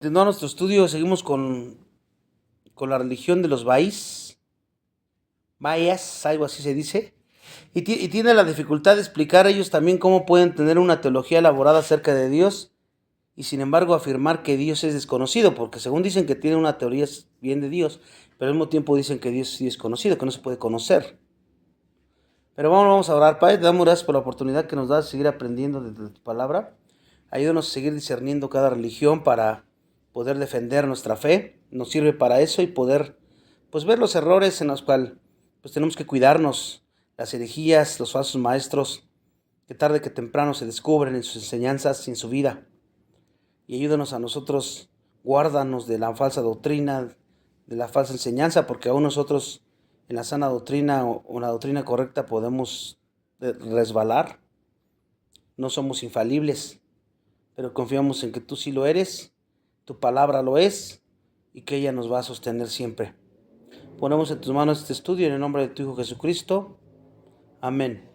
Continuando nuestro estudio, seguimos con la religión de los mayas, algo así se dice, y tiene la dificultad de explicar ellos también cómo pueden tener una teología elaborada acerca de Dios y sin embargo afirmar que Dios es desconocido, porque según dicen que tienen una teoría bien de Dios, pero al mismo tiempo dicen que Dios sí es conocido, que no se puede conocer. Pero vamos a orar. Padre, te damos gracias por la oportunidad que nos das de seguir aprendiendo de tu palabra. Ayúdanos a seguir discerniendo cada religión para poder defender nuestra fe. Nos sirve para eso y poder pues ver los errores en los cuales pues tenemos que cuidarnos, las herejías, los falsos maestros, que tarde que temprano se descubren en sus enseñanzas y en su vida. Y ayúdanos a nosotros, guárdanos de la falsa doctrina, de la falsa enseñanza, porque aún nosotros en la sana doctrina o la doctrina correcta podemos resbalar. No somos infalibles, pero confiamos en que tú sí lo eres, tu palabra lo es y que ella nos va a sostener siempre. Ponemos en tus manos este estudio en el nombre de tu Hijo Jesucristo. Amén.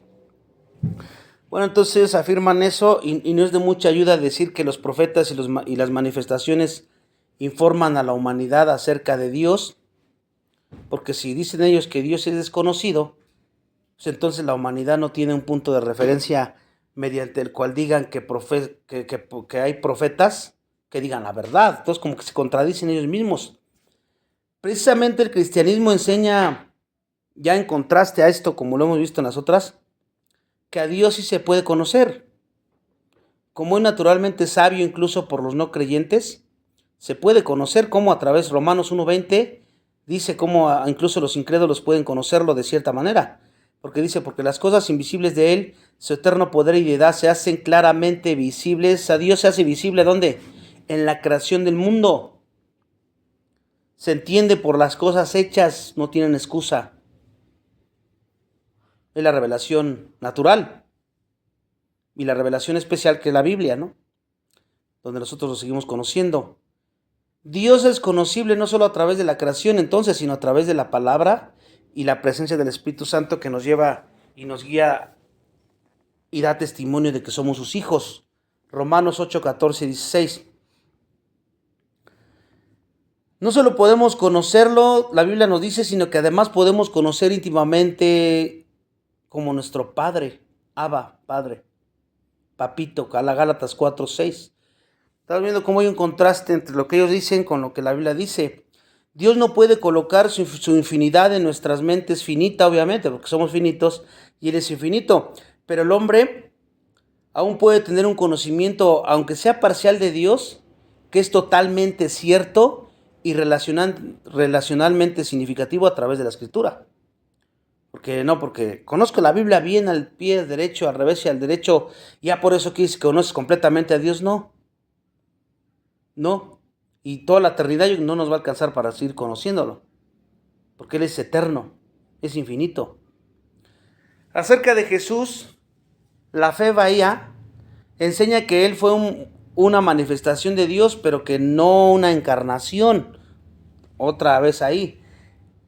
Bueno, entonces afirman eso y no es de mucha ayuda decir que los profetas y las manifestaciones informan a la humanidad acerca de Dios, porque si dicen ellos que Dios es desconocido, pues entonces la humanidad no tiene un punto de referencia mediante el cual digan que hay profetas que digan la verdad. Entonces como que se contradicen ellos mismos. Precisamente el cristianismo enseña, ya en contraste a esto, como lo hemos visto en las otras, que a Dios sí se puede conocer. Como es naturalmente sabio incluso por los no creyentes, se puede conocer como a través de Romanos 1:20 dice cómo incluso los incrédulos pueden conocerlo de cierta manera. Porque dice, porque las cosas invisibles de Él, su eterno poder y deidad se hacen claramente visibles. A Dios se hace visible, ¿dónde? En la creación del mundo. Se entiende por las cosas hechas, no tienen excusa. Es la revelación natural y la revelación especial que es la Biblia, ¿no? Donde nosotros lo seguimos conociendo. Dios es conocible no solo a través de la creación entonces, sino a través de la palabra y la presencia del Espíritu Santo que nos lleva y nos guía y da testimonio de que somos sus hijos. Romanos 8, 14 y 16. No solo podemos conocerlo, la Biblia nos dice, sino que además podemos conocer íntimamente como nuestro Padre, Abba, Padre, Papito, Gálatas 4, 6. Estamos viendo cómo hay un contraste entre lo que ellos dicen con lo que la Biblia dice. Dios no puede colocar su infinidad en nuestras mentes, finita obviamente, porque somos finitos y Él es infinito. Pero el hombre aún puede tener un conocimiento, aunque sea parcial de Dios, que es totalmente cierto y relacionalmente significativo a través de la Escritura. Porque conozco la Biblia bien al pie derecho, al revés y al derecho, ya por eso quieres que conoces completamente a Dios, no. Y toda la eternidad no nos va a alcanzar para seguir conociéndolo, porque Él es eterno, es infinito. Acerca de Jesús, la fe bahía enseña que Él fue una manifestación de Dios, pero que no una encarnación. Otra vez ahí.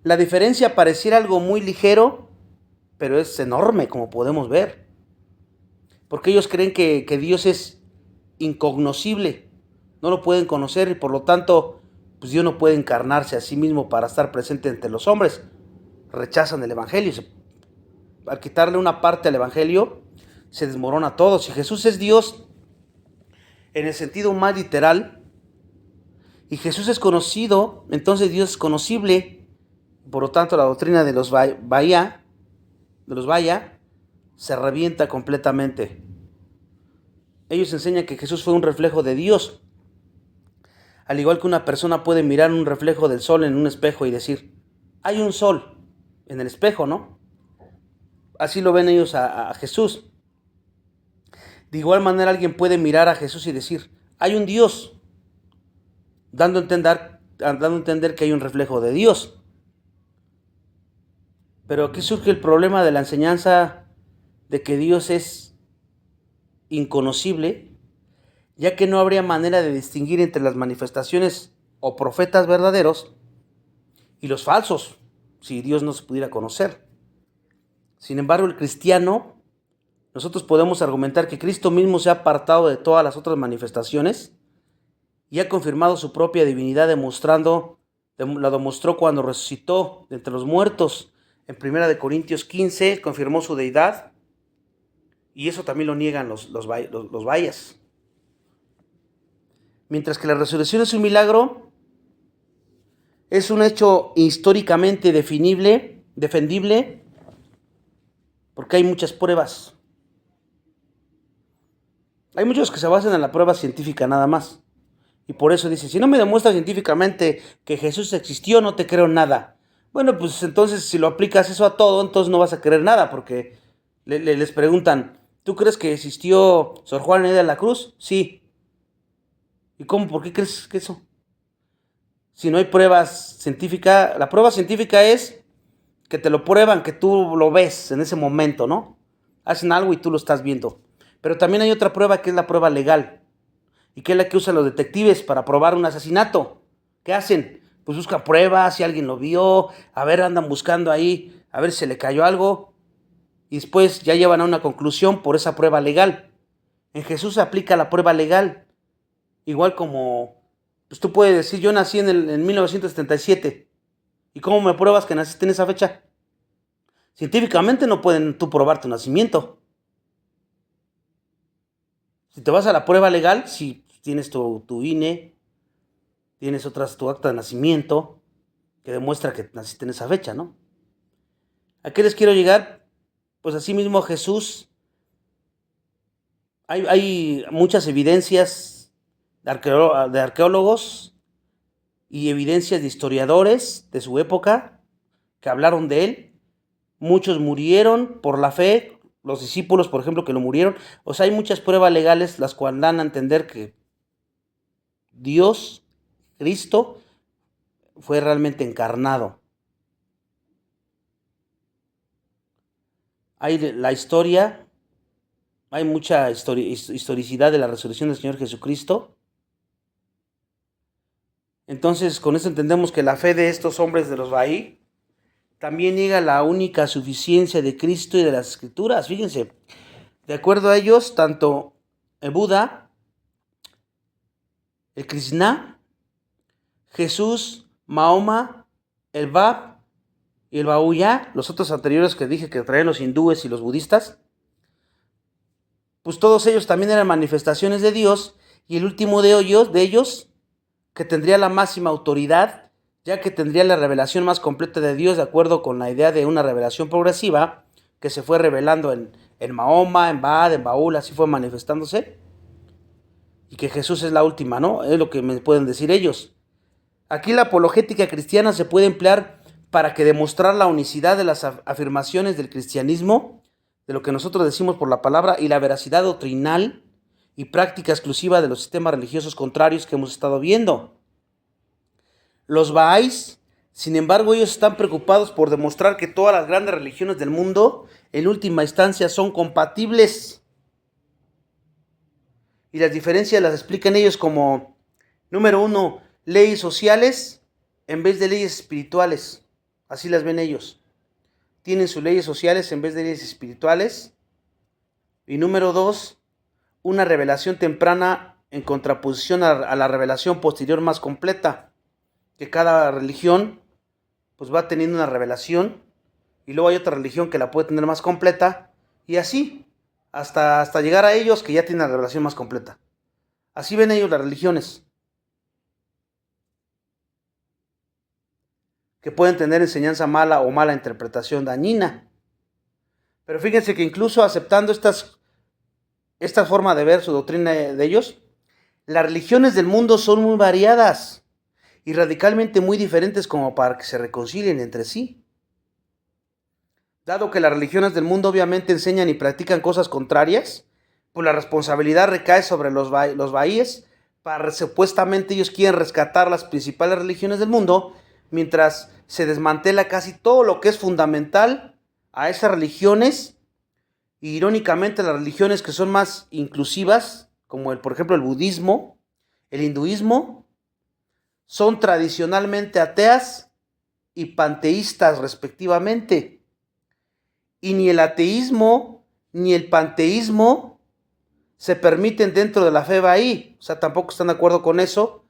La diferencia pareciera algo muy ligero, pero es enorme, como podemos ver. Porque ellos creen que Dios es incognoscible, no lo pueden conocer y por lo tanto, pues Dios no puede encarnarse a sí mismo para estar presente entre los hombres. Rechazan el Evangelio. Al quitarle una parte al Evangelio, se desmorona todo. Si Jesús es Dios en el sentido más literal, y Jesús es conocido, entonces Dios es conocible. Por lo tanto, la doctrina de los Bahía se revienta completamente. Ellos enseñan que Jesús fue un reflejo de Dios. Al igual que una persona puede mirar un reflejo del sol en un espejo y decir, hay un sol en el espejo, ¿no? Así lo ven ellos a Jesús. De igual manera alguien puede mirar a Jesús y decir, hay un Dios, dando a entender que hay un reflejo de Dios. Pero aquí surge el problema de la enseñanza de que Dios es inconocible, ya que no habría manera de distinguir entre las manifestaciones o profetas verdaderos y los falsos, si Dios no se pudiera conocer. Sin embargo, el cristiano, nosotros podemos argumentar que Cristo mismo se ha apartado de todas las otras manifestaciones y ha confirmado su propia divinidad la demostró cuando resucitó de entre los muertos. En 1 Corintios 15 confirmó su deidad, y eso también lo niegan los bayas. Mientras que la resurrección es un milagro, es un hecho históricamente defendible, porque hay muchas pruebas. Hay muchos que se basan en la prueba científica nada más. Y por eso dice, si no me demuestras científicamente que Jesús existió, no te creo nada. Bueno, pues entonces si lo aplicas eso a todo, entonces no vas a creer nada, porque les preguntan, ¿tú crees que existió Sor Juana Inés de la Cruz? Sí. ¿Y cómo? ¿Por qué crees que eso? Si no hay pruebas científicas, la prueba científica es que te lo prueban, que tú lo ves en ese momento, ¿no? Hacen algo y tú lo estás viendo. Pero también hay otra prueba que es la prueba legal, y que es la que usan los detectives para probar un asesinato. ¿Qué hacen? Pues buscan pruebas, si alguien lo vio, a ver, andan buscando ahí, a ver si se le cayó algo, y después ya llevan a una conclusión por esa prueba legal. En Jesús se aplica la prueba legal, igual como, pues tú puedes decir, yo nací en 1977, ¿y cómo me pruebas que naciste en esa fecha? Científicamente no pueden tú probar tu nacimiento. Si te vas a la prueba legal, si tienes tu INE, tienes tu acta de nacimiento, que demuestra que naciste en esa fecha, ¿no? ¿A qué les quiero llegar? Pues así mismo Jesús, hay muchas evidencias de arqueólogos y evidencias de historiadores de su época que hablaron de él. Muchos murieron por la fe, los discípulos, por ejemplo, que lo murieron. O sea, hay muchas pruebas legales las cuales dan a entender que Dios, Cristo, fue realmente encarnado. Hay la historia, hay mucha historicidad de la resurrección del Señor Jesucristo. Entonces, con eso entendemos que la fe de estos hombres de los Baí también niega la única suficiencia de Cristo y de las Escrituras. Fíjense, de acuerdo a ellos, tanto el Buda, el Krishna, Jesús, Mahoma, el Bab y el Baúya, los otros anteriores que dije que traen los hindúes y los budistas, pues todos ellos también eran manifestaciones de Dios, y el último de ellos, que tendría la máxima autoridad, ya que tendría la revelación más completa de Dios, de acuerdo con la idea de una revelación progresiva, que se fue revelando en Mahoma, en Bad, en Baúl, así fue manifestándose, y que Jesús es la última, ¿no? Es lo que me pueden decir ellos. Aquí la apologética cristiana se puede emplear para que demostrar la unicidad de las afirmaciones del cristianismo, de lo que nosotros decimos por la palabra, y la veracidad doctrinal y práctica exclusiva de los sistemas religiosos contrarios que hemos estado viendo. Los Bahá'ís, sin embargo, ellos están preocupados por demostrar que todas las grandes religiones del mundo, en última instancia, son compatibles. Y las diferencias las explican ellos como, número 1, leyes sociales en vez de leyes espirituales. Así las ven ellos. Tienen sus leyes sociales en vez de leyes espirituales. Y número 2, una revelación temprana en contraposición a la revelación posterior más completa. Que cada religión pues va teniendo una revelación, y luego hay otra religión que la puede tener más completa, y así, hasta llegar a ellos que ya tienen la revelación más completa. Así ven ellos las religiones, que pueden tener enseñanza mala o mala interpretación dañina. Pero fíjense que incluso aceptando esta forma de ver su doctrina de ellos, las religiones del mundo son muy variadas y radicalmente muy diferentes como para que se reconcilien entre sí. Dado que las religiones del mundo obviamente enseñan y practican cosas contrarias, pues la responsabilidad recae sobre los baíes, para supuestamente ellos quieren rescatar las principales religiones del mundo, mientras se desmantela casi todo lo que es fundamental a esas religiones. Y irónicamente las religiones que son más inclusivas, como por ejemplo el budismo, el hinduismo, son tradicionalmente ateas y panteístas respectivamente. Y ni el ateísmo ni el panteísmo se permiten dentro de la fe Bahá'í. O sea, tampoco están de acuerdo con eso.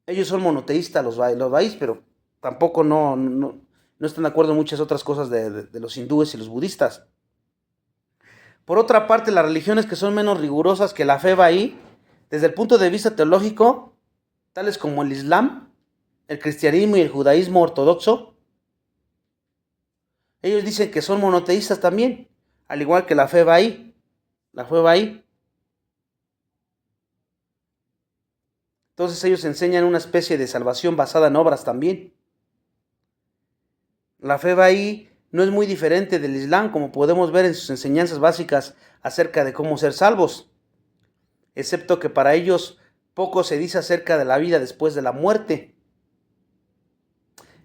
Ellos son monoteístas, los Bahá'ís, pero tampoco no están de acuerdo en muchas otras cosas de los hindúes y los budistas. Por otra parte, las religiones que son menos rigurosas que la fe Bahá'í, desde el punto de vista teológico, tales como el Islam, el cristianismo y el judaísmo ortodoxo, ellos dicen que son monoteístas también, al igual que la fe Bahá'í. La fe Bahá'í. Entonces ellos enseñan una especie de salvación basada en obras también. La fe Bahá'í no es muy diferente del Islam, como podemos ver en sus enseñanzas básicas acerca de cómo ser salvos, excepto que para ellos poco se dice acerca de la vida después de la muerte.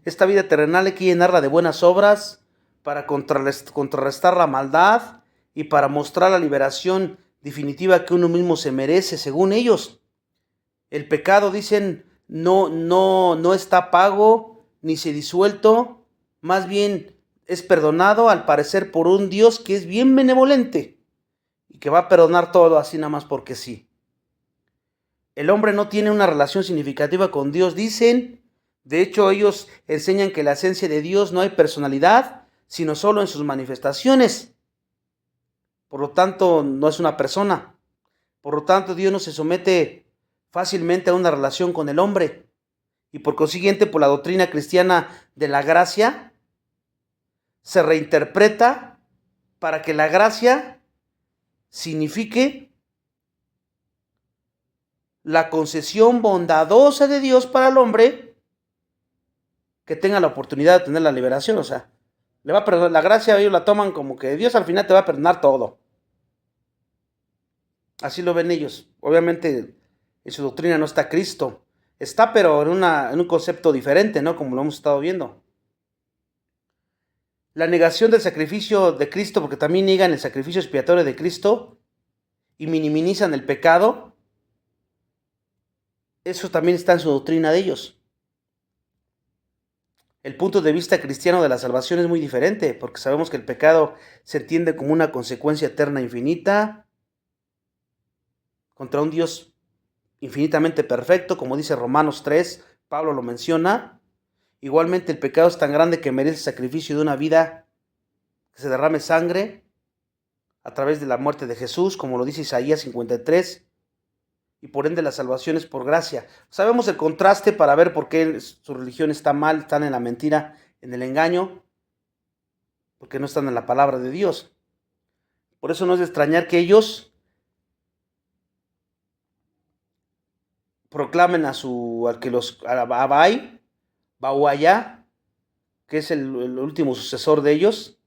Esta vida terrenal hay que llenarla de buenas obras para contrarrestar la maldad y para mostrar la liberación definitiva que uno mismo se merece, según ellos. El pecado, dicen, no está pago ni se disuelto, más bien es perdonado, al parecer, por un Dios que es bien benevolente y que va a perdonar todo así nada más porque sí. El hombre no tiene una relación significativa con Dios, dicen. De hecho, ellos enseñan que la esencia de Dios no hay personalidad, sino solo en sus manifestaciones. Por lo tanto, no es una persona. Por lo tanto, Dios no se somete fácilmente a una relación con el hombre. Y por consiguiente, por la doctrina cristiana de la gracia, se reinterpreta para que la gracia signifique la concesión bondadosa de Dios para el hombre que tenga la oportunidad de tener la liberación. O sea, le va a perdonar la gracia, ellos la toman como que Dios al final te va a perdonar todo. Así lo ven ellos. Obviamente en su doctrina no está Cristo. Está, pero en un concepto diferente, ¿no? Como lo hemos estado viendo. La negación del sacrificio de Cristo, porque también niegan el sacrificio expiatorio de Cristo y minimizan el pecado. Eso también está en su doctrina de ellos. El punto de vista cristiano de la salvación es muy diferente, porque sabemos que el pecado se entiende como una consecuencia eterna infinita contra un Dios infinitamente perfecto, como dice Romanos 3, Pablo lo menciona. Igualmente el pecado es tan grande que merece el sacrificio de una vida, que se derrame sangre a través de la muerte de Jesús, como lo dice Isaías 53, y por ende la salvación es por gracia. Sabemos el contraste para ver por qué su religión está mal, están en la mentira, en el engaño, porque no están en la palabra de Dios. Por eso no es de extrañar que ellos proclamen a Bahá'í, que es el último sucesor de ellos,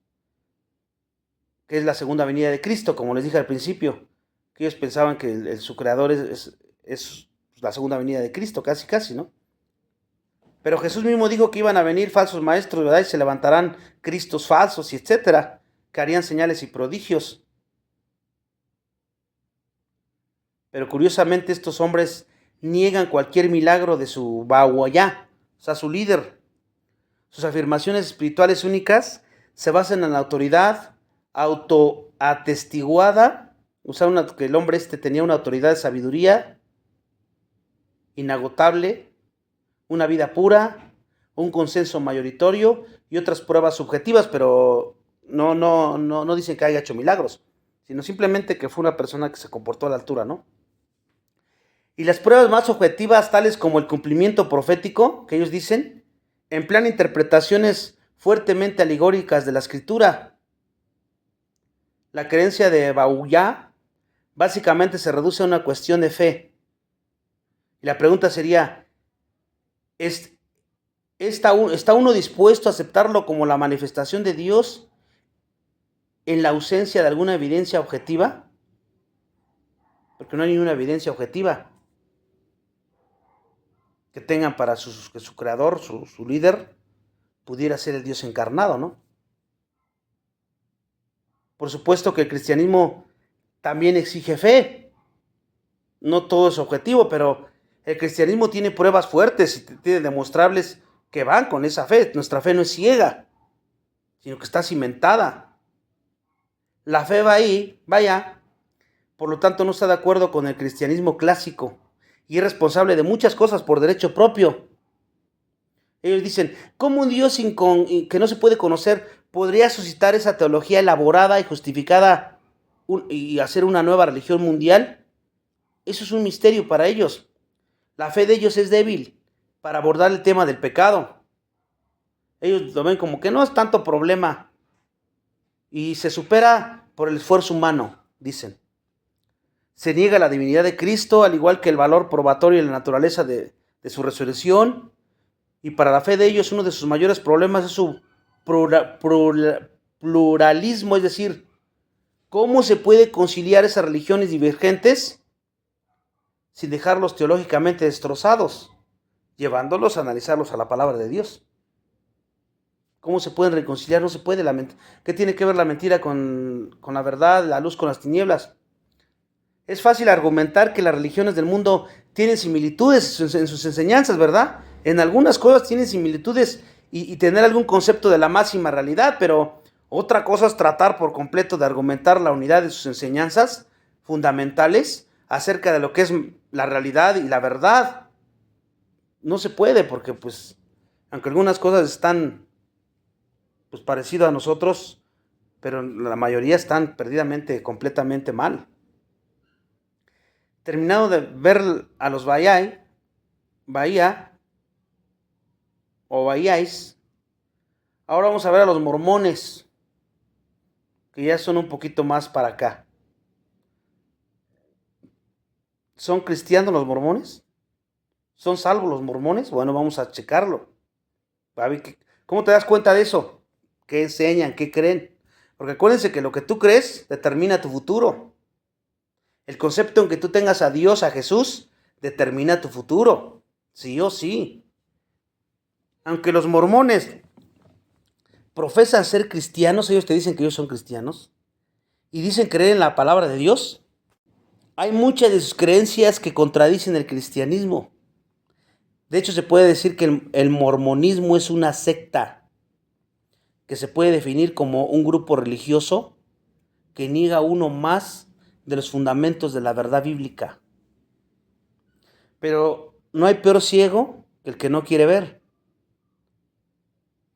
que es la segunda venida de Cristo, como les dije al principio, que ellos pensaban que su creador es la segunda venida de Cristo, casi, ¿no? Pero Jesús mismo dijo que iban a venir falsos maestros, ¿verdad? Y se levantarán cristos falsos, y etcétera, que harían señales y prodigios. Pero curiosamente estos hombres niegan cualquier milagro de su Bahá'í, o sea, su líder. Sus afirmaciones espirituales únicas se basan en la autoridad autoatestiguada, o sea, que el hombre tenía una autoridad de sabiduría inagotable, una vida pura, un consenso mayoritario y otras pruebas subjetivas, pero no dicen que haya hecho milagros, sino simplemente que fue una persona que se comportó a la altura, ¿no? Y las pruebas más objetivas, tales como el cumplimiento profético, que ellos dicen, emplean interpretaciones fuertemente alegóricas de la escritura. La creencia de Bahá'í básicamente se reduce a una cuestión de fe. Y la pregunta sería, ¿está uno dispuesto a aceptarlo como la manifestación de Dios en la ausencia de alguna evidencia objetiva? Porque no hay ninguna evidencia objetiva que tengan para que su creador, su líder, pudiera ser el Dios encarnado, ¿no? Por supuesto que el cristianismo también exige fe. No todo es objetivo, pero el cristianismo tiene pruebas fuertes y tiene demostrables que van con esa fe. Nuestra fe no es ciega, sino que está cimentada. La fe Bahá'í por lo tanto no está de acuerdo con el cristianismo clásico y es responsable de muchas cosas por derecho propio. Ellos dicen, ¿cómo un Dios que no se puede conocer podría suscitar esa teología elaborada y justificada y hacer una nueva religión mundial? Eso es un misterio para ellos. La fe de ellos es débil para abordar el tema del pecado. Ellos lo ven como que no es tanto problema y se supera por el esfuerzo humano, dicen. Se niega la divinidad de Cristo, al igual que el valor probatorio y la naturaleza de su resurrección. Y para la fe de ellos, uno de sus mayores problemas es su pluralismo, es decir, ¿cómo se puede conciliar esas religiones divergentes sin dejarlos teológicamente destrozados, llevándolos a analizarlos a la palabra de Dios? ¿Cómo se pueden reconciliar? No se puede. ¿Qué tiene que ver la mentira con la verdad, la luz con las tinieblas? Es fácil argumentar que las religiones del mundo tienen similitudes en sus enseñanzas, ¿verdad? En algunas cosas tienen similitudes y tener algún concepto de la máxima realidad, pero otra cosa es tratar por completo de argumentar la unidad de sus enseñanzas fundamentales acerca de lo que es la realidad y la verdad. No se puede porque, pues, aunque algunas cosas están pues parecidas a nosotros, pero la mayoría están perdidamente, completamente mal. Terminado de ver a los Bahía o Bahá'ís, ahora vamos a ver a los mormones, que ya son un poquito más para acá. ¿Son cristianos los mormones? ¿Son salvos los mormones? Bueno, vamos a checarlo. ¿Cómo te das cuenta de eso? ¿Qué enseñan? ¿Qué creen? Porque acuérdense que lo que tú crees determina tu futuro. El concepto en que tú tengas a Dios, a Jesús, determina tu futuro. Sí o sí. Aunque los mormones profesan ser cristianos, ellos te dicen que ellos son cristianos y dicen creer en la palabra de Dios. Hay muchas de sus creencias que contradicen el cristianismo. De hecho, se puede decir que el mormonismo es una secta que se puede definir como un grupo religioso que niega uno más de los fundamentos de la verdad bíblica. Pero no hay peor ciego que el que no quiere ver.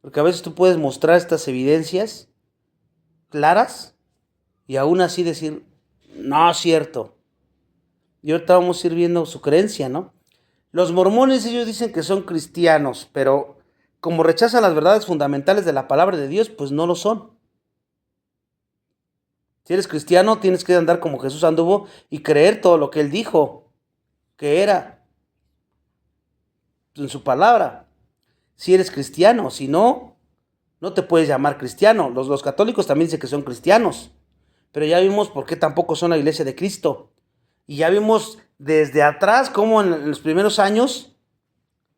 Porque a veces tú puedes mostrar estas evidencias claras y aún así decir, no es cierto. Y ahorita vamos a ir viendo su creencia, ¿no? Los mormones, ellos dicen que son cristianos, pero como rechazan las verdades fundamentales de la palabra de Dios, pues no lo son. Si eres cristiano, tienes que andar como Jesús anduvo y creer todo lo que él dijo que era en su palabra. Si eres cristiano, si no, no te puedes llamar cristiano. Los católicos también dicen que son cristianos, pero ya vimos por qué tampoco son la iglesia de Cristo. Y ya vimos desde atrás cómo en los primeros años,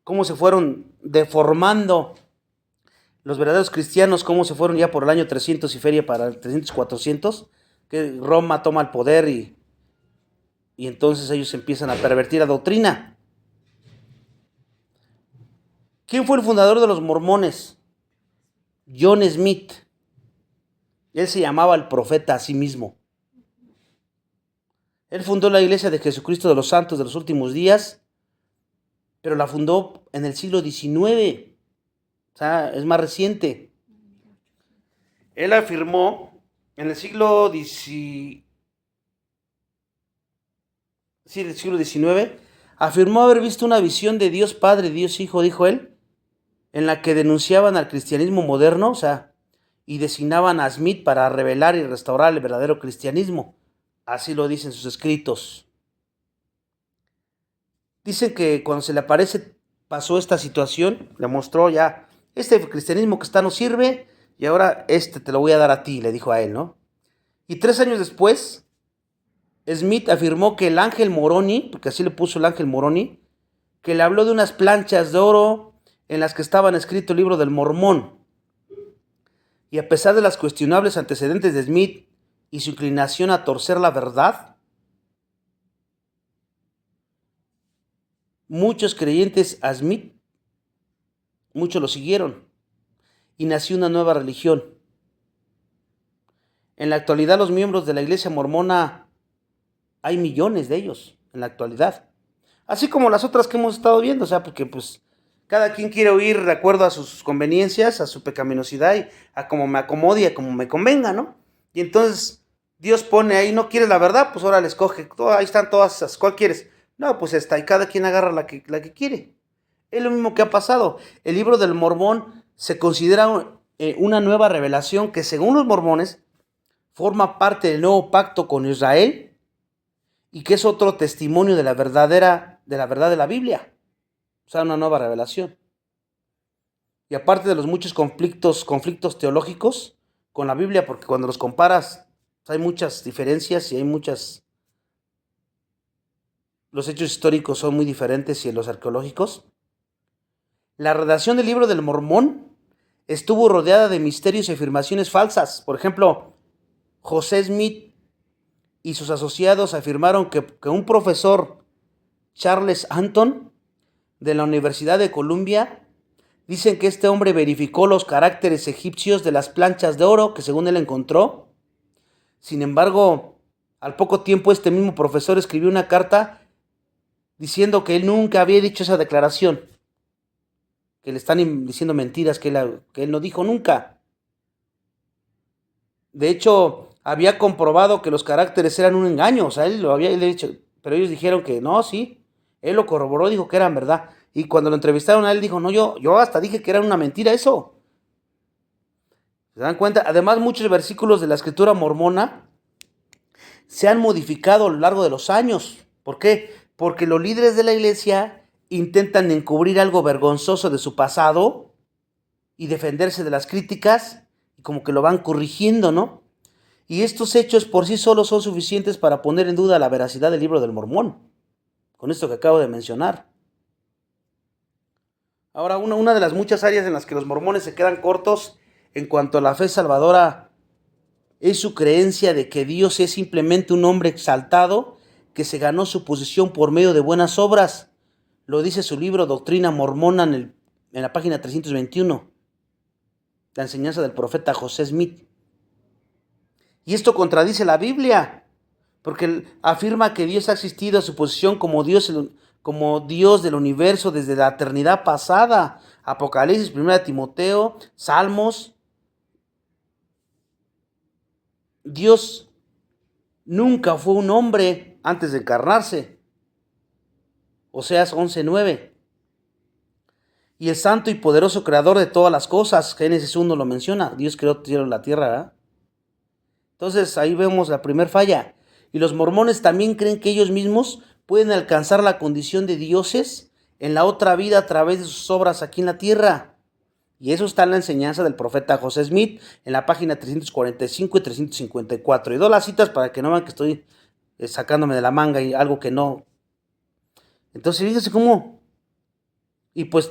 cómo se fueron deformando los verdaderos cristianos, cómo se fueron ya por el año 300 y feria para el 300, 400, que Roma toma el poder y entonces ellos empiezan a pervertir la doctrina. ¿Quién fue el fundador de los mormones? John Smith. Él se llamaba el profeta a sí mismo. Él fundó la Iglesia de Jesucristo de los Santos de los Últimos Días, pero la fundó en el siglo XIX. O sea, es más reciente. Él afirmó en el siglo XIX, afirmó haber visto una visión de Dios Padre, Dios Hijo, dijo él, en la que denunciaban al cristianismo moderno, o sea, y designaban a Smith para revelar y restaurar el verdadero cristianismo. Así lo dicen sus escritos. Dicen que cuando se le aparece, pasó esta situación, le mostró ya, este cristianismo que está no sirve, y ahora te lo voy a dar a ti, le dijo a él, ¿no? Y 3 años después, Smith afirmó que el ángel Moroni, porque así le puso el ángel Moroni, que le habló de unas planchas de oro en las que estaban escrito el libro del Mormón. Y a pesar de las cuestionables antecedentes de Smith y su inclinación a torcer la verdad, muchos creyentes a Smith, muchos lo siguieron y nació una nueva religión. En la actualidad, los miembros de la iglesia mormona hay millones de ellos en la actualidad. Así como las otras que hemos estado viendo, o sea, porque pues cada quien quiere oír de acuerdo a sus conveniencias, a su pecaminosidad y a como me acomode y a como me convenga, ¿no? Y entonces Dios pone ahí, ¿no quieres la verdad? Pues ahora le escoge, ahí están todas esas, ¿cuál quieres? No, pues esta, y cada quien agarra la que quiere. Es lo mismo que ha pasado. El libro del Mormón se considera una nueva revelación que según los mormones forma parte del nuevo pacto con Israel y que es otro testimonio de la verdad de la Biblia. O sea, una nueva revelación. Y aparte de los muchos conflictos teológicos con la Biblia, porque cuando los comparas hay muchas diferencias y hay muchas... Los hechos históricos son muy diferentes y los arqueológicos. La redacción del libro del Mormón estuvo rodeada de misterios y afirmaciones falsas. Por ejemplo, José Smith y sus asociados afirmaron que un profesor, Charles Anton, de la Universidad de Columbia, dicen que este hombre verificó los caracteres egipcios de las planchas de oro que según él encontró. Sin embargo, al poco tiempo este mismo profesor escribió una carta diciendo que él nunca había dicho esa declaración, que le están diciendo mentiras, que él no dijo nunca. De hecho, había comprobado que los caracteres eran un engaño, o sea, él lo había dicho, pero ellos dijeron que no, sí, él lo corroboró, dijo que eran verdad. Y cuando lo entrevistaron a él dijo, no, yo hasta dije que era una mentira eso. ¿Se dan cuenta? Además, muchos versículos de la escritura mormona se han modificado a lo largo de los años. ¿Por qué? Porque los líderes de la iglesia intentan encubrir algo vergonzoso de su pasado y defenderse de las críticas y como que lo van corrigiendo, ¿no? Y estos hechos por sí solos son suficientes para poner en duda la veracidad del libro del Mormón, con esto que acabo de mencionar. Ahora, una de las muchas áreas en las que los mormones se quedan cortos en cuanto a la fe salvadora es su creencia de que Dios es simplemente un hombre exaltado que se ganó su posición por medio de buenas obras. Lo dice su libro Doctrina Mormona en la página 321, la enseñanza del profeta José Smith. Y esto contradice la Biblia, porque él afirma que Dios ha existido a su posición como Dios del universo desde la eternidad pasada. Apocalipsis, 1 Timoteo, Salmos. Dios nunca fue un hombre antes de encarnarse. Oseas 11:9. Y el santo y poderoso creador de todas las cosas, Génesis 1 lo menciona, Dios creó la tierra, ¿verdad? Entonces ahí vemos la primer falla. Y los mormones también creen que ellos mismos pueden alcanzar la condición de dioses en la otra vida a través de sus obras aquí en la tierra. Y eso está en la enseñanza del profeta José Smith en la página 345 y 354. Y doy las citas para que no vean que estoy sacándome de la manga y algo que no. Entonces fíjense cómo. Y pues,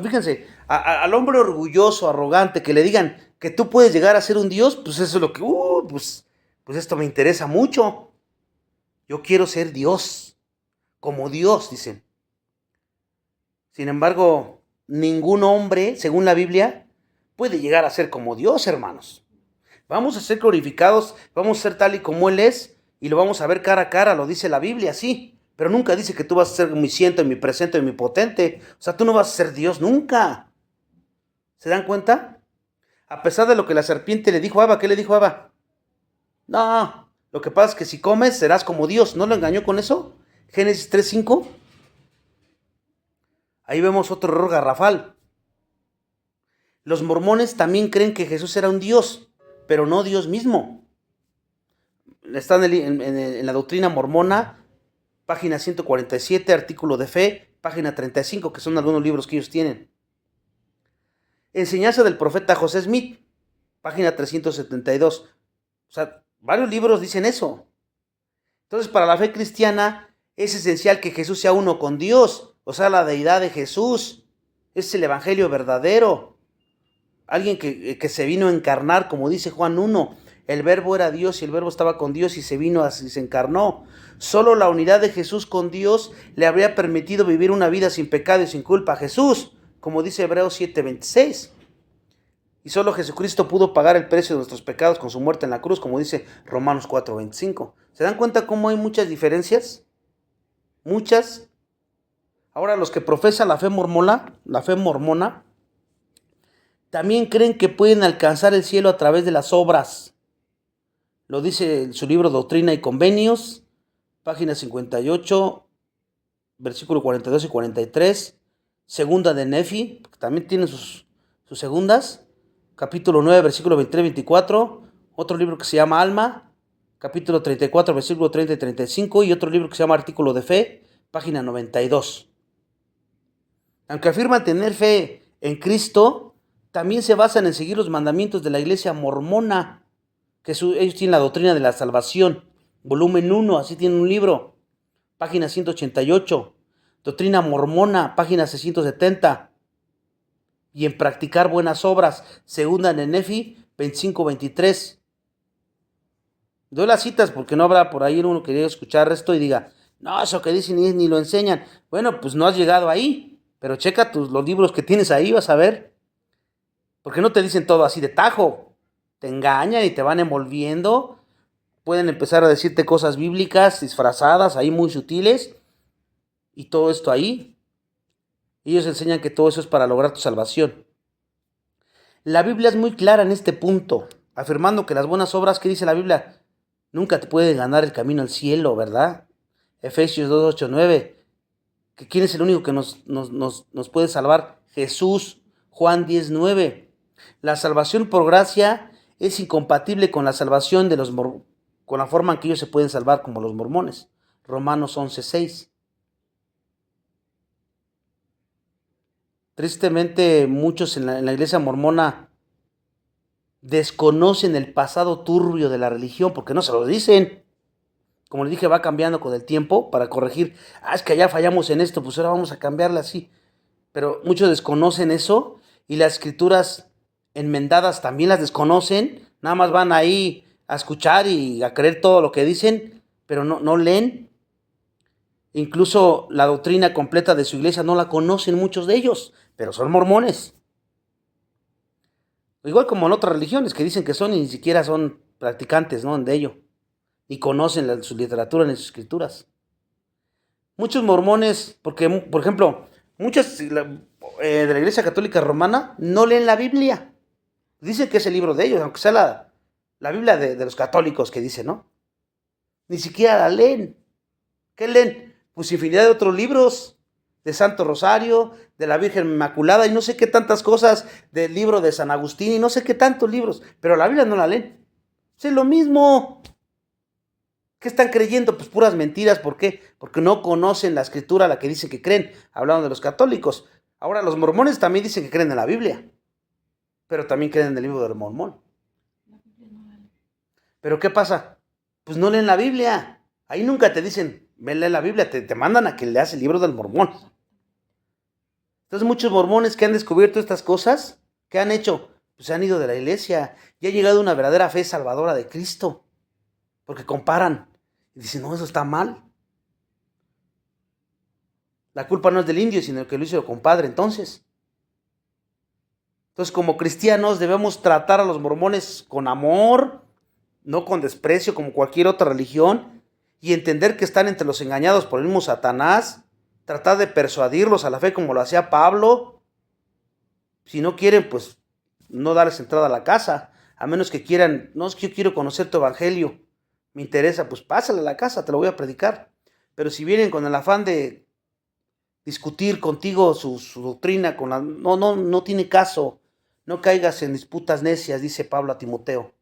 fíjense, al hombre orgulloso, arrogante, que le digan que tú puedes llegar a ser un Dios, pues eso es lo que, pues esto me interesa mucho. Yo quiero ser Dios, como Dios, dicen. Sin embargo, ningún hombre, según la Biblia, puede llegar a ser como Dios, hermanos. Vamos a ser glorificados, vamos a ser tal y como Él es, y lo vamos a ver cara a cara, lo dice la Biblia, sí. Pero nunca dice que tú vas a ser omnisciente, omnipresente, omnipotente. O sea, tú no vas a ser Dios nunca. ¿Se dan cuenta? A pesar de lo que la serpiente le dijo a Eva, ¿qué le dijo a Eva? No, lo que pasa es que si comes serás como Dios. ¿No lo engañó con eso? Génesis 3:5. Ahí vemos otro error garrafal. Los mormones también creen que Jesús era un Dios, pero no Dios mismo. Está en la doctrina mormona, página 147, artículo de fe, página 35, que son algunos libros que ellos tienen. Enseñanza del profeta José Smith, página 372. O sea, varios libros dicen eso. Entonces, para la fe cristiana es esencial que Jesús sea uno con Dios, o sea, la deidad de Jesús. Es el evangelio verdadero. Alguien que se vino a encarnar, como dice Juan 1. El verbo era Dios y el verbo estaba con Dios y se vino así, se encarnó. Solo la unidad de Jesús con Dios le habría permitido vivir una vida sin pecado y sin culpa a Jesús, como dice Hebreos 7:26. Y solo Jesucristo pudo pagar el precio de nuestros pecados con su muerte en la cruz, como dice Romanos 4:25. ¿Se dan cuenta cómo hay muchas diferencias? Muchas. Ahora, los que profesan la fe mormona, también creen que pueden alcanzar el cielo a través de las obras. Lo dice en su libro Doctrina y Convenios, página 58, versículo 42 y 43. Segunda de Nefi, que también tiene sus segundas, capítulo 9, versículo 23 y 24. Otro libro que se llama Alma, capítulo 34, versículo 30 y 35. Y otro libro que se llama Artículo de Fe, página 92. Aunque afirman tener fe en Cristo, también se basan en seguir los mandamientos de la iglesia mormona, que ellos tienen la doctrina de la salvación, volumen 1, así tienen un libro, página 188, doctrina mormona, página 670, y en practicar buenas obras, segunda de Nefi 25:23. Doy las citas porque no habrá por ahí uno que quiera escuchar esto y diga, no, eso que dicen ni lo enseñan. Bueno, pues no has llegado ahí, pero checa los libros que tienes ahí, vas a ver. Porque no te dicen todo así de tajo. Te engañan y te van envolviendo. Pueden empezar a decirte cosas bíblicas disfrazadas, ahí muy sutiles. Y todo esto ahí. Ellos enseñan que todo eso es para lograr tu salvación. La Biblia es muy clara en este punto, afirmando que las buenas obras que dice la Biblia nunca te pueden ganar el camino al cielo, ¿verdad? Efesios 2, 8, 9. Que ¿quién es el único que nos puede salvar? Jesús. Juan 10, 9. La salvación por gracia es incompatible con la salvación con la forma en que ellos se pueden salvar como los mormones. Romanos 11, 6. Tristemente, muchos en la iglesia mormona desconocen el pasado turbio de la religión porque no se lo dicen. Como les dije, va cambiando con el tiempo para corregir. Es que allá fallamos en esto, pues ahora vamos a cambiarle así. Pero muchos desconocen eso y las escrituras enmendadas también las desconocen. Nada más van ahí a escuchar y a creer todo lo que dicen, pero no leen. Incluso la doctrina completa de su iglesia no la conocen muchos de ellos, pero son mormones. Igual como en otras religiones que dicen que son y ni siquiera son practicantes, ¿no?, de ello. Ni conocen su literatura ni sus escrituras. Muchos mormones, porque, por ejemplo, muchos de la Iglesia Católica Romana no leen la Biblia. Dicen que es el libro de ellos, aunque sea la Biblia de los católicos que dicen, ¿no? Ni siquiera la leen. ¿Qué leen? Pues infinidad de otros libros, de Santo Rosario, de la Virgen Inmaculada y no sé qué tantas cosas, del libro de San Agustín y no sé qué tantos libros, pero la Biblia no la leen. Es lo mismo. ¿Qué están creyendo? Pues puras mentiras. ¿Por qué? Porque no conocen la escritura, la que dicen que creen. Hablando de los católicos. Ahora, los mormones también dicen que creen en la Biblia. Pero también creen en el libro del Mormón. ¿Pero qué pasa? Pues no leen la Biblia. Ahí nunca te dicen, ven, lee la Biblia. Te mandan a que leas el libro del Mormón. Entonces, muchos mormones que han descubierto estas cosas, ¿qué han hecho? Pues se han ido de la iglesia. Y ha llegado una verdadera fe salvadora de Cristo. Porque comparan. Y dicen, no, eso está mal. La culpa no es del indio, sino el que lo hizo el compadre, entonces. Entonces, como cristianos, debemos tratar a los mormones con amor, no con desprecio como cualquier otra religión, y entender que están entre los engañados por el mismo Satanás, tratar de persuadirlos a la fe como lo hacía Pablo. Si no quieren, pues no darles entrada a la casa, a menos que quieran, no, es que yo quiero conocer tu evangelio, me interesa, pues pásale a la casa, te lo voy a predicar. Pero si vienen con el afán de discutir contigo su doctrina, no tiene caso. No caigas en disputas necias, dice Pablo a Timoteo.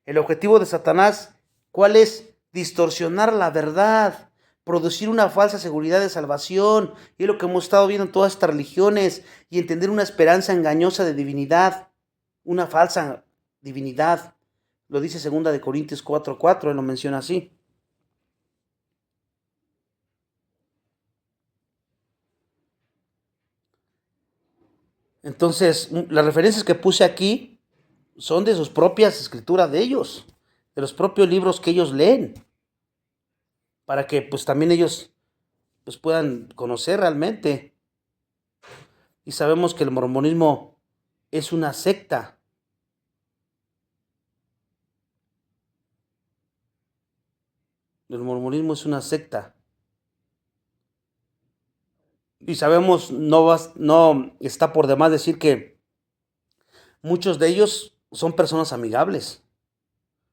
El objetivo de Satanás, ¿cuál es? Distorsionar la verdad, producir una falsa seguridad de salvación, y es lo que hemos estado viendo en todas estas religiones, y entender una esperanza engañosa de divinidad, una falsa divinidad. Lo dice 2 Corintios 4:4, él lo menciona así. Entonces, las referencias que puse aquí son de sus propias escrituras de ellos, de los propios libros que ellos leen, para que pues también ellos pues puedan conocer realmente. Y sabemos que el mormonismo es una secta. El mormonismo es una secta. Y sabemos, no está por demás decir que muchos de ellos son personas amigables,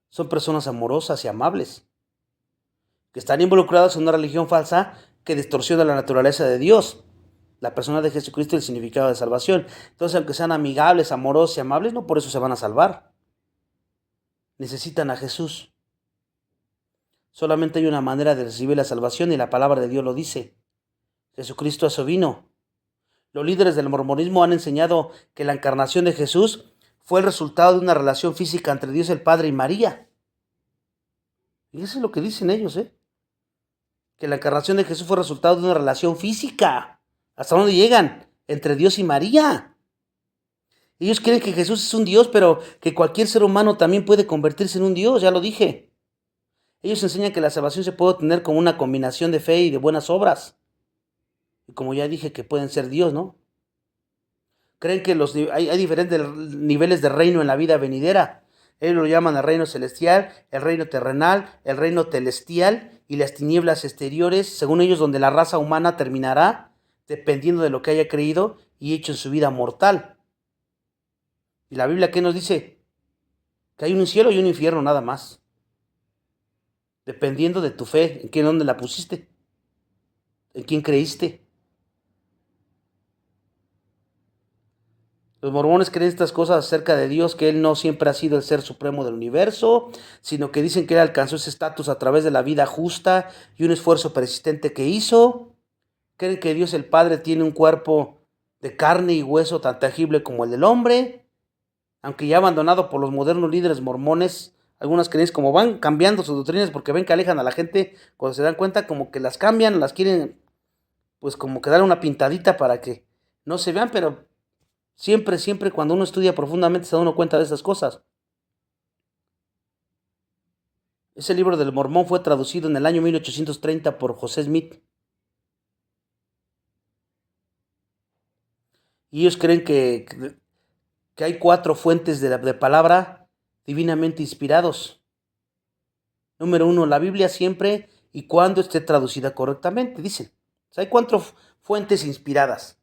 son personas amorosas y amables, que están involucrados en una religión falsa que distorsiona la naturaleza de Dios, la persona de Jesucristo y el significado de salvación. Entonces, aunque sean amigables, amorosos y amables, no por eso se van a salvar. Necesitan a Jesús. Solamente hay una manera de recibir la salvación y la palabra de Dios lo dice. Jesucristo a eso vino. Los líderes del mormonismo han enseñado que la encarnación de Jesús fue el resultado de una relación física entre Dios el Padre y María. Y eso es lo que dicen ellos, que la encarnación de Jesús fue el resultado de una relación física. ¿Hasta dónde llegan? Entre Dios y María. Ellos creen que Jesús es un Dios, pero que cualquier ser humano también puede convertirse en un Dios, ya lo dije. Ellos enseñan que la salvación se puede obtener con una combinación de fe y de buenas obras. Y como ya dije, que pueden ser Dios, ¿no? Creen que hay diferentes niveles de reino en la vida venidera. Ellos lo llaman el reino celestial, el reino terrenal, el reino celestial y las tinieblas exteriores, según ellos, donde la raza humana terminará dependiendo de lo que haya creído y hecho en su vida mortal. ¿Y la Biblia qué nos dice? Que hay un cielo y un infierno nada más. Dependiendo de tu fe, en dónde la pusiste, en quién creíste. Los mormones creen estas cosas acerca de Dios, que Él no siempre ha sido el ser supremo del universo, sino que dicen que Él alcanzó ese estatus a través de la vida justa y un esfuerzo persistente que hizo. Creen que Dios el Padre tiene un cuerpo de carne y hueso tan tangible como el del hombre, aunque ya abandonado por los modernos líderes mormones. Algunas creencias como van cambiando sus doctrinas porque ven que alejan a la gente, cuando se dan cuenta como que las cambian, las quieren pues como que darle una pintadita para que no se vean, pero siempre cuando uno estudia profundamente se da uno cuenta de esas cosas. Ese libro del Mormón fue traducido en el año 1830 por José Smith. Y ellos creen que hay 4 fuentes de palabra divinamente inspirados. Número 1, la Biblia siempre y cuando esté traducida correctamente, dicen. O sea, hay 4 fuentes inspiradas.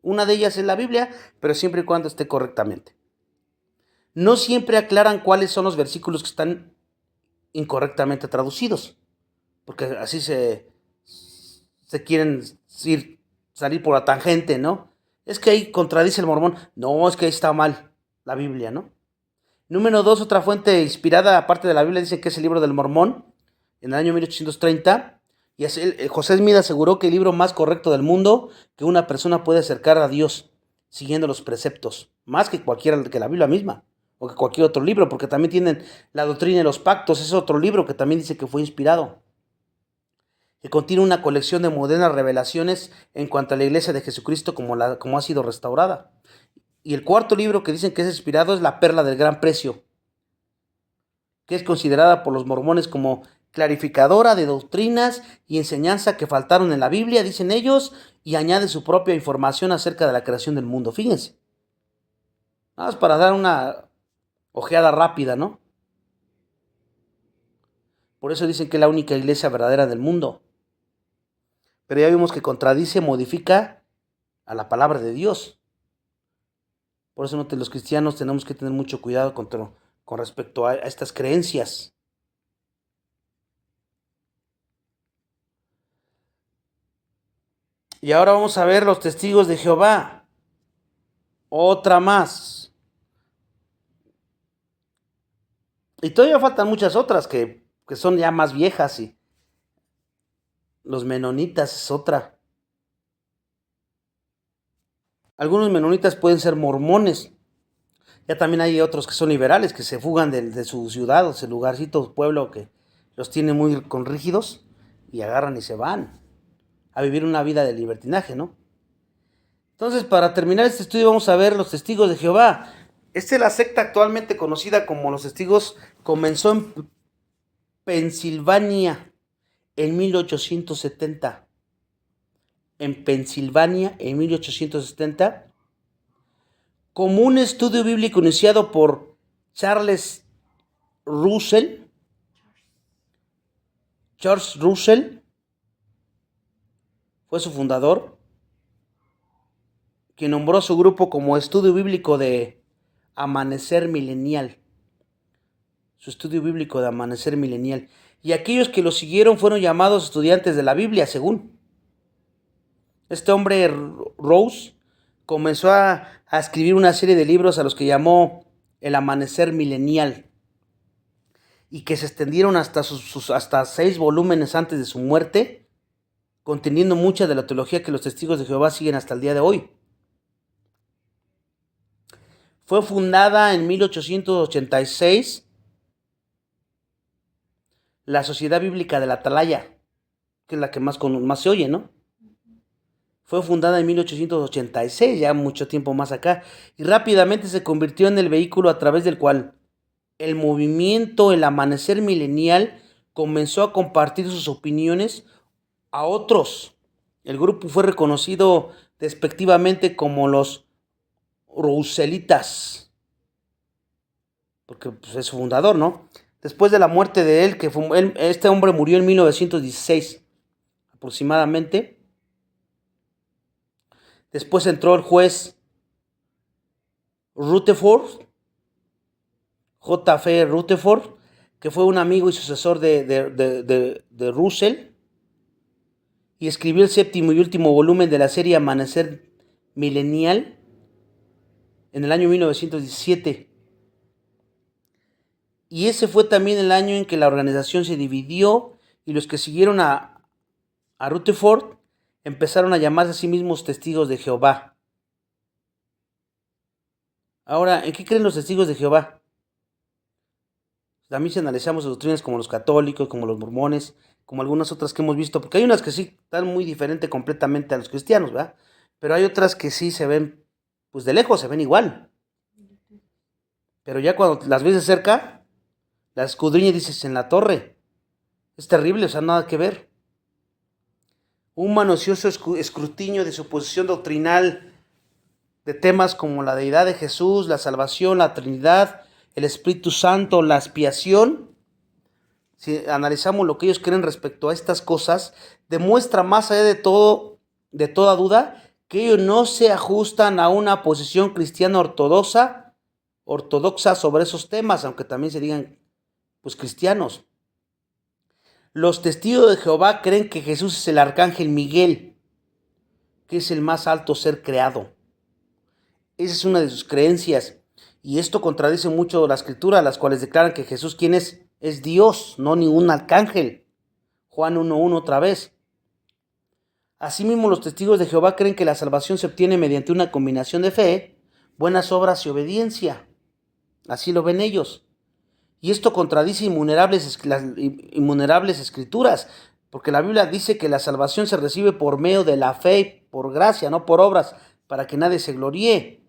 Una de ellas es la Biblia, pero siempre y cuando esté correctamente. No siempre aclaran cuáles son los versículos que están incorrectamente traducidos, porque así se quieren salir por la tangente, ¿no? Es que ahí contradice el mormón. No, es que ahí está mal la Biblia, ¿no? Número 2, otra fuente inspirada aparte de la Biblia, dice que es el libro del Mormón, en el año 1830. Y José Smith aseguró que el libro más correcto del mundo que una persona puede acercar a Dios siguiendo los preceptos, más que que la Biblia misma, o que cualquier otro libro, porque también tienen la doctrina de los pactos, es otro libro que también dice que fue inspirado, que contiene una colección de modernas revelaciones en cuanto a la iglesia de Jesucristo como ha sido restaurada. Y el cuarto libro que dicen que es inspirado es La Perla del Gran Precio, que es considerada por los mormones como clarificadora de doctrinas y enseñanza que faltaron en la Biblia, dicen ellos, y añade su propia información acerca de la creación del mundo. Fíjense, nada más para dar una ojeada rápida, ¿no? Por eso dicen que es la única iglesia verdadera del mundo. Pero ya vimos que contradice, modifica a la palabra de Dios. Por eso los cristianos tenemos que tener mucho cuidado con respecto a estas creencias. Y ahora vamos a ver los testigos de Jehová. Otra más. Y todavía faltan muchas otras que son ya más viejas. Y los menonitas es otra. Algunos menonitas pueden ser mormones. Ya también hay otros que son liberales, que se fugan de su ciudad, o ese lugarcito, pueblo que los tiene muy rígidos, y agarran y se van a vivir una vida de libertinaje, ¿no? Entonces, para terminar este estudio, vamos a ver los testigos de Jehová. Esta es la secta actualmente conocida como los testigos. Comenzó en Pensilvania en 1870. En Pensilvania en 1870, como un estudio bíblico iniciado por Charles Russell, fue su fundador, que nombró su grupo como estudio bíblico de Amanecer Milenial. Su estudio bíblico de Amanecer Milenial. Y aquellos que lo siguieron fueron llamados estudiantes de la Biblia, según. Este hombre, Rose, comenzó a escribir una serie de libros a los que llamó El Amanecer Milenial, y que se extendieron hasta 6 volúmenes antes de su muerte, conteniendo mucha de la teología que los testigos de Jehová siguen hasta el día de hoy. Fue fundada en 1886 la Sociedad Bíblica de la Atalaya, que es la que más se oye, ¿no? Fue fundada en 1886, ya mucho tiempo más acá, y rápidamente se convirtió en el vehículo a través del cual el movimiento El Amanecer Milenial comenzó a compartir sus opiniones a otros. El grupo fue reconocido despectivamente como los Russellitas, porque pues, es su fundador, ¿no? Después de la muerte de él, este hombre murió en 1916 aproximadamente. Después entró el juez Rutherford, J.F. Rutherford, que fue un amigo y sucesor de Russell, y escribió el 7º y último volumen de la serie Amanecer Milenial en el año 1917. Y ese fue también el año en que la organización se dividió y los que siguieron a Rutherford empezaron a llamarse a sí mismos testigos de Jehová. Ahora, ¿en qué creen los testigos de Jehová? También si analizamos doctrinas como los católicos, como los mormones, como algunas otras que hemos visto, porque hay unas que sí están muy diferentes completamente a los cristianos, ¿verdad? Pero hay otras que sí se ven, pues de lejos se ven igual. Pero ya cuando las ves de cerca, las escudriñas y dices, en la torre. Es terrible, o sea, nada que ver. Un minucioso escrutinio de su posición doctrinal de temas como la deidad de Jesús, la salvación, la Trinidad, el Espíritu Santo, la expiación. Si analizamos lo que ellos creen respecto a estas cosas, demuestra más allá de toda duda, que ellos no se ajustan a una posición cristiana ortodoxa sobre esos temas, aunque también se digan pues cristianos. Los testigos de Jehová creen que Jesús es el arcángel Miguel, que es el más alto ser creado. Esa es una de sus creencias, y esto contradice mucho la escritura, las cuales declaran que Jesús, ¿quién es? Es Dios, no ningún arcángel. Juan 1:1 otra vez. Asimismo, los testigos de Jehová creen que la salvación se obtiene mediante una combinación de fe, buenas obras y obediencia. Así lo ven ellos. Y esto contradice las innumerables escrituras, porque la Biblia dice que la salvación se recibe por medio de la fe, por gracia, no por obras, para que nadie se gloríe.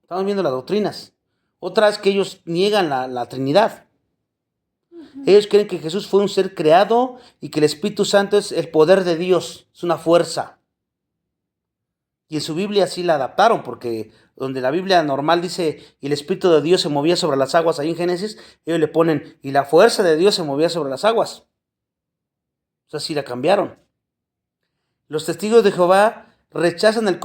Estamos viendo las doctrinas. Otra es que ellos niegan la Trinidad. Ellos creen que Jesús fue un ser creado y que el Espíritu Santo es el poder de Dios, es una fuerza. Y en su Biblia sí la adaptaron, porque donde la Biblia normal dice, y el Espíritu de Dios se movía sobre las aguas, ahí en Génesis, ellos le ponen, y la fuerza de Dios se movía sobre las aguas. O sea, sí la cambiaron. Los testigos de Jehová rechazan el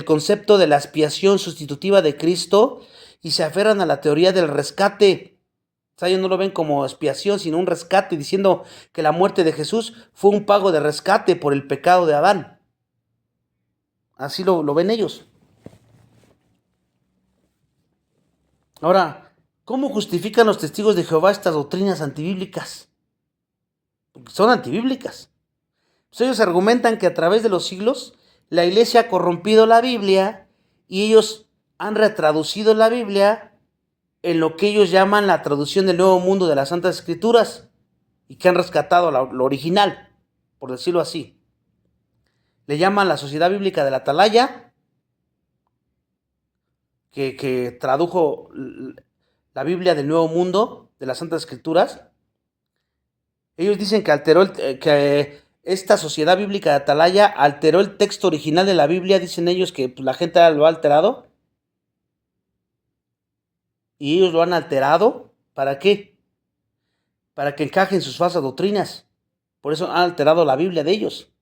concepto de la expiación sustitutiva de Cristo y se aferran a la teoría del rescate. O sea, ellos no lo ven como expiación, sino un rescate, diciendo que la muerte de Jesús fue un pago de rescate por el pecado de Adán. Así lo ven ellos. Ahora, ¿cómo justifican los testigos de Jehová estas doctrinas antibíblicas? Porque son antibíblicas. Pues ellos argumentan que a través de los siglos la iglesia ha corrompido la Biblia y ellos han retraducido la Biblia en lo que ellos llaman la traducción del Nuevo Mundo de las Santas Escrituras y que han rescatado lo original, por decirlo así. Le llaman la Sociedad Bíblica de la Atalaya, que tradujo la Biblia del Nuevo Mundo de las Santas Escrituras. Ellos dicen que alteró esta sociedad bíblica de Atalaya alteró el texto original de la Biblia. Dicen ellos que pues, la gente lo ha alterado. Y ellos lo han alterado. ¿Para qué? Para que encajen sus falsas doctrinas. Por eso han alterado la Biblia de ellos.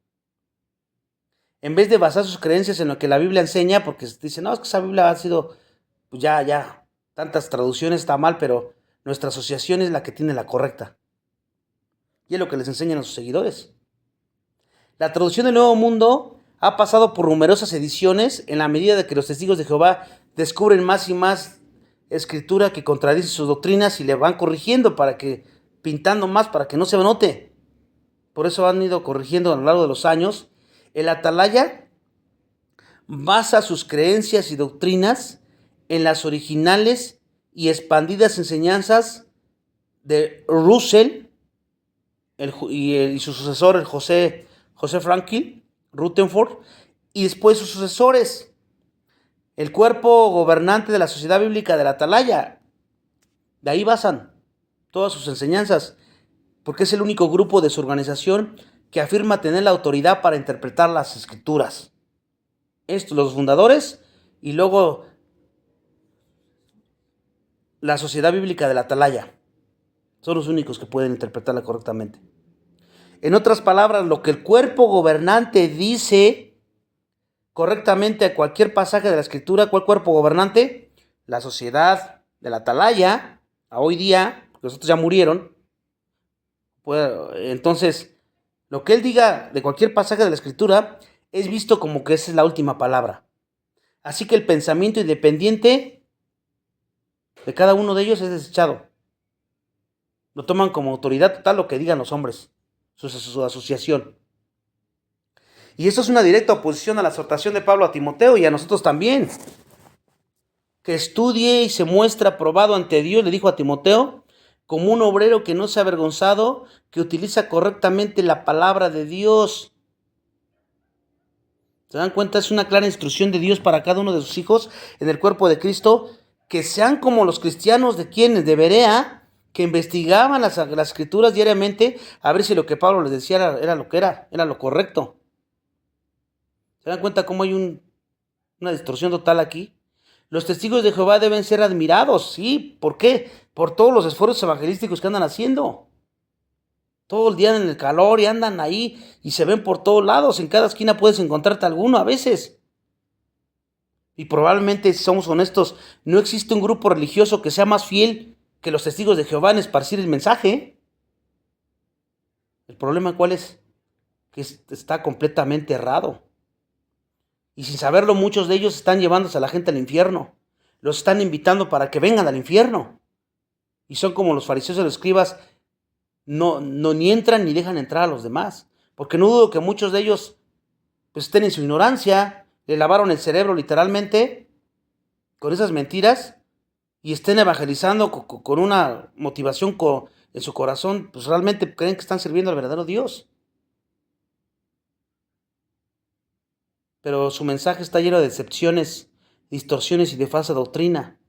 En vez de basar sus creencias en lo que la Biblia enseña, porque dicen, no, es que esa Biblia ha sido, pues ya, tantas traducciones está mal, pero nuestra asociación es la que tiene la correcta. Y es lo que les enseñan a sus seguidores. La traducción del Nuevo Mundo ha pasado por numerosas ediciones en la medida de que los testigos de Jehová descubren más y más escritura que contradice sus doctrinas y le van corrigiendo pintando más para que no se note. Por eso han ido corrigiendo a lo largo de los años. El Atalaya basa sus creencias y doctrinas en las originales y expandidas enseñanzas de Russell y su sucesor, el José Franklin Rutherford, y después sus sucesores, el cuerpo gobernante de la Sociedad Bíblica de la Atalaya. De ahí basan todas sus enseñanzas, porque es el único grupo de su organización que afirma tener la autoridad para interpretar las escrituras. Estos, los fundadores, y luego la Sociedad Bíblica de la Atalaya, son los únicos que pueden interpretarla correctamente. En otras palabras, lo que el cuerpo gobernante dice correctamente a cualquier pasaje de la escritura. ¿Cuál cuerpo gobernante? La Sociedad de la Atalaya, a hoy día, porque los otros ya murieron. Pues, entonces, lo que él diga de cualquier pasaje de la escritura es visto como que esa es la última palabra. Así que el pensamiento independiente de cada uno de ellos es desechado. Lo toman como autoridad total lo que digan los hombres, su asociación. Y esto es una directa oposición a la exhortación de Pablo a Timoteo y a nosotros también. Que estudie y se muestre aprobado ante Dios, le dijo a Timoteo, como un obrero que no se ha avergonzado, que utiliza correctamente la palabra de Dios. ¿Se dan cuenta? Es una clara instrucción de Dios para cada uno de sus hijos en el cuerpo de Cristo, que sean como los cristianos de quienes de Berea, que investigaban las escrituras diariamente a ver si lo que Pablo les decía era lo correcto. ¿Se dan cuenta cómo hay una distorsión total aquí? Los testigos de Jehová deben ser admirados, ¿sí? ¿Por qué? Por todos los esfuerzos evangelísticos que andan haciendo. Todo el día en el calor y andan ahí y se ven por todos lados. En cada esquina puedes encontrarte alguno a veces. Y probablemente, si somos honestos, no existe un grupo religioso que sea más fiel que los testigos de Jehová en esparcir el mensaje. ¿El problema cuál es? Que está completamente errado. Y sin saberlo, muchos de ellos están llevándose a la gente al infierno. Los están invitando para que vengan al infierno. Y son como los fariseos y los escribas, no ni entran ni dejan entrar a los demás. Porque no dudo que muchos de ellos pues estén en su ignorancia, le lavaron el cerebro literalmente con esas mentiras y estén evangelizando con una motivación en su corazón, pues realmente creen que están sirviendo al verdadero Dios. Pero su mensaje está lleno de decepciones, distorsiones y de falsa doctrina.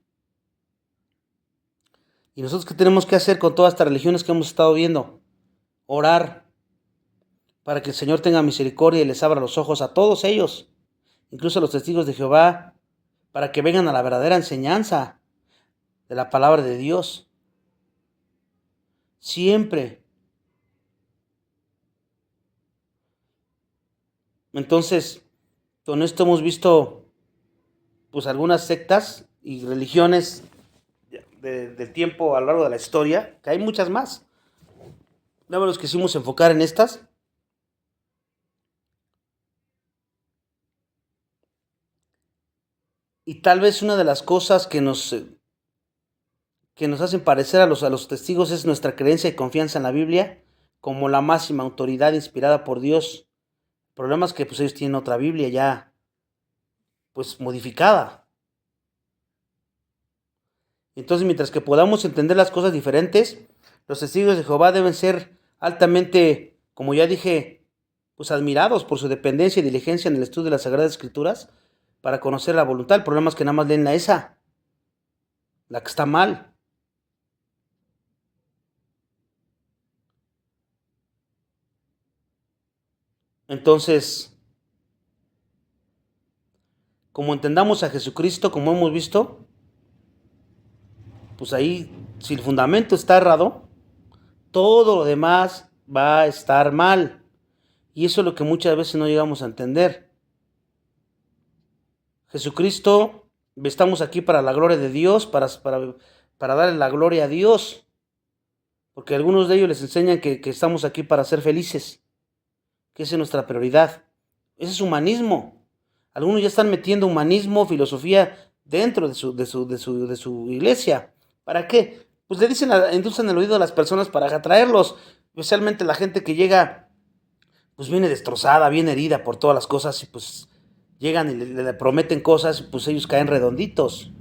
¿Y nosotros qué tenemos que hacer con todas estas religiones que hemos estado viendo? Orar para que el Señor tenga misericordia y les abra los ojos a todos ellos, incluso a los testigos de Jehová, para que vengan a la verdadera enseñanza de la palabra de Dios. Siempre. Entonces, con esto hemos visto pues algunas sectas y religiones del tiempo a lo largo de la historia, que hay muchas más. Nada más nos quisimos enfocar en estas. Y tal vez una de las cosas que nos hacen parecer a los testigos es nuestra creencia y confianza en la Biblia como la máxima autoridad inspirada por Dios. El problema es que pues ellos tienen otra Biblia ya pues modificada. Entonces, mientras que podamos entender las cosas diferentes, los testigos de Jehová deben ser altamente, como ya dije, pues admirados por su dependencia y diligencia en el estudio de las Sagradas Escrituras para conocer la voluntad. El problema es que nada más leen la que está mal. Entonces, como entendamos a Jesucristo, como hemos visto, pues ahí, si el fundamento está errado, todo lo demás va a estar mal. Y eso es lo que muchas veces no llegamos a entender. Jesucristo, estamos aquí para la gloria de Dios, para darle la gloria a Dios. Porque algunos de ellos les enseñan que estamos aquí para ser felices, que esa es nuestra prioridad. Ese es humanismo. Algunos ya están metiendo humanismo, filosofía dentro de su iglesia. ¿Para qué? Pues le dicen, inducen el oído a las personas para atraerlos, especialmente la gente que llega, pues viene destrozada, viene herida por todas las cosas y pues llegan y le prometen cosas y pues ellos caen redonditos.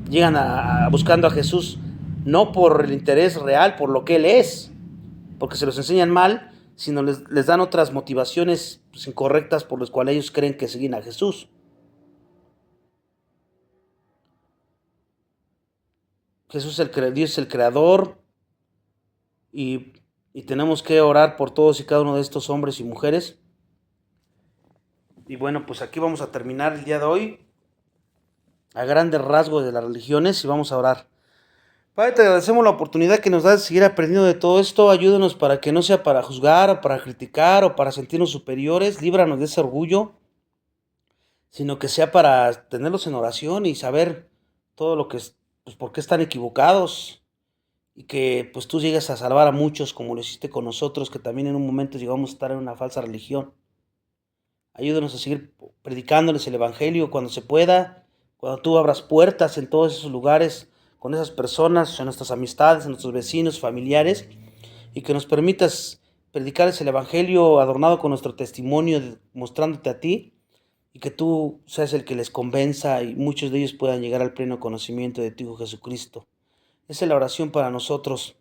Llegan buscando a Jesús no por el interés real, por lo que Él es, porque se los enseñan mal, sino les dan otras motivaciones pues, incorrectas por las cuales ellos creen que siguen a Jesús. Jesús Dios es el creador y tenemos que orar por todos y cada uno de estos hombres y mujeres. Y bueno, pues aquí vamos a terminar el día de hoy a grandes rasgos de las religiones y vamos a orar. Padre, te agradecemos la oportunidad que nos das de seguir aprendiendo de todo esto. Ayúdanos para que no sea para juzgar o para criticar o para sentirnos superiores. Líbranos de ese orgullo, sino que sea para tenerlos en oración y saber todo lo que es, pues por qué están equivocados y que pues tú llegues a salvar a muchos como lo hiciste con nosotros, que también en un momento llegamos a estar en una falsa religión. Ayúdanos a seguir predicándoles el evangelio cuando se pueda, cuando tú abras puertas en todos esos lugares con esas personas, en nuestras amistades, en nuestros vecinos, familiares, y que nos permitas predicarles el evangelio adornado con nuestro testimonio, mostrándote a ti, y que tú seas el que les convenza y muchos de ellos puedan llegar al pleno conocimiento de tu Hijo Jesucristo. Esa es la oración para nosotros.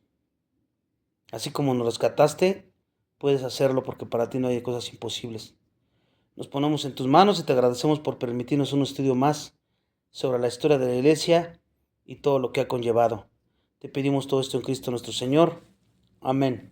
Así como nos rescataste, puedes hacerlo porque para ti no hay cosas imposibles. Nos ponemos en tus manos y te agradecemos por permitirnos un estudio más sobre la historia de la Iglesia y todo lo que ha conllevado. Te pedimos todo esto en Cristo nuestro Señor. Amén.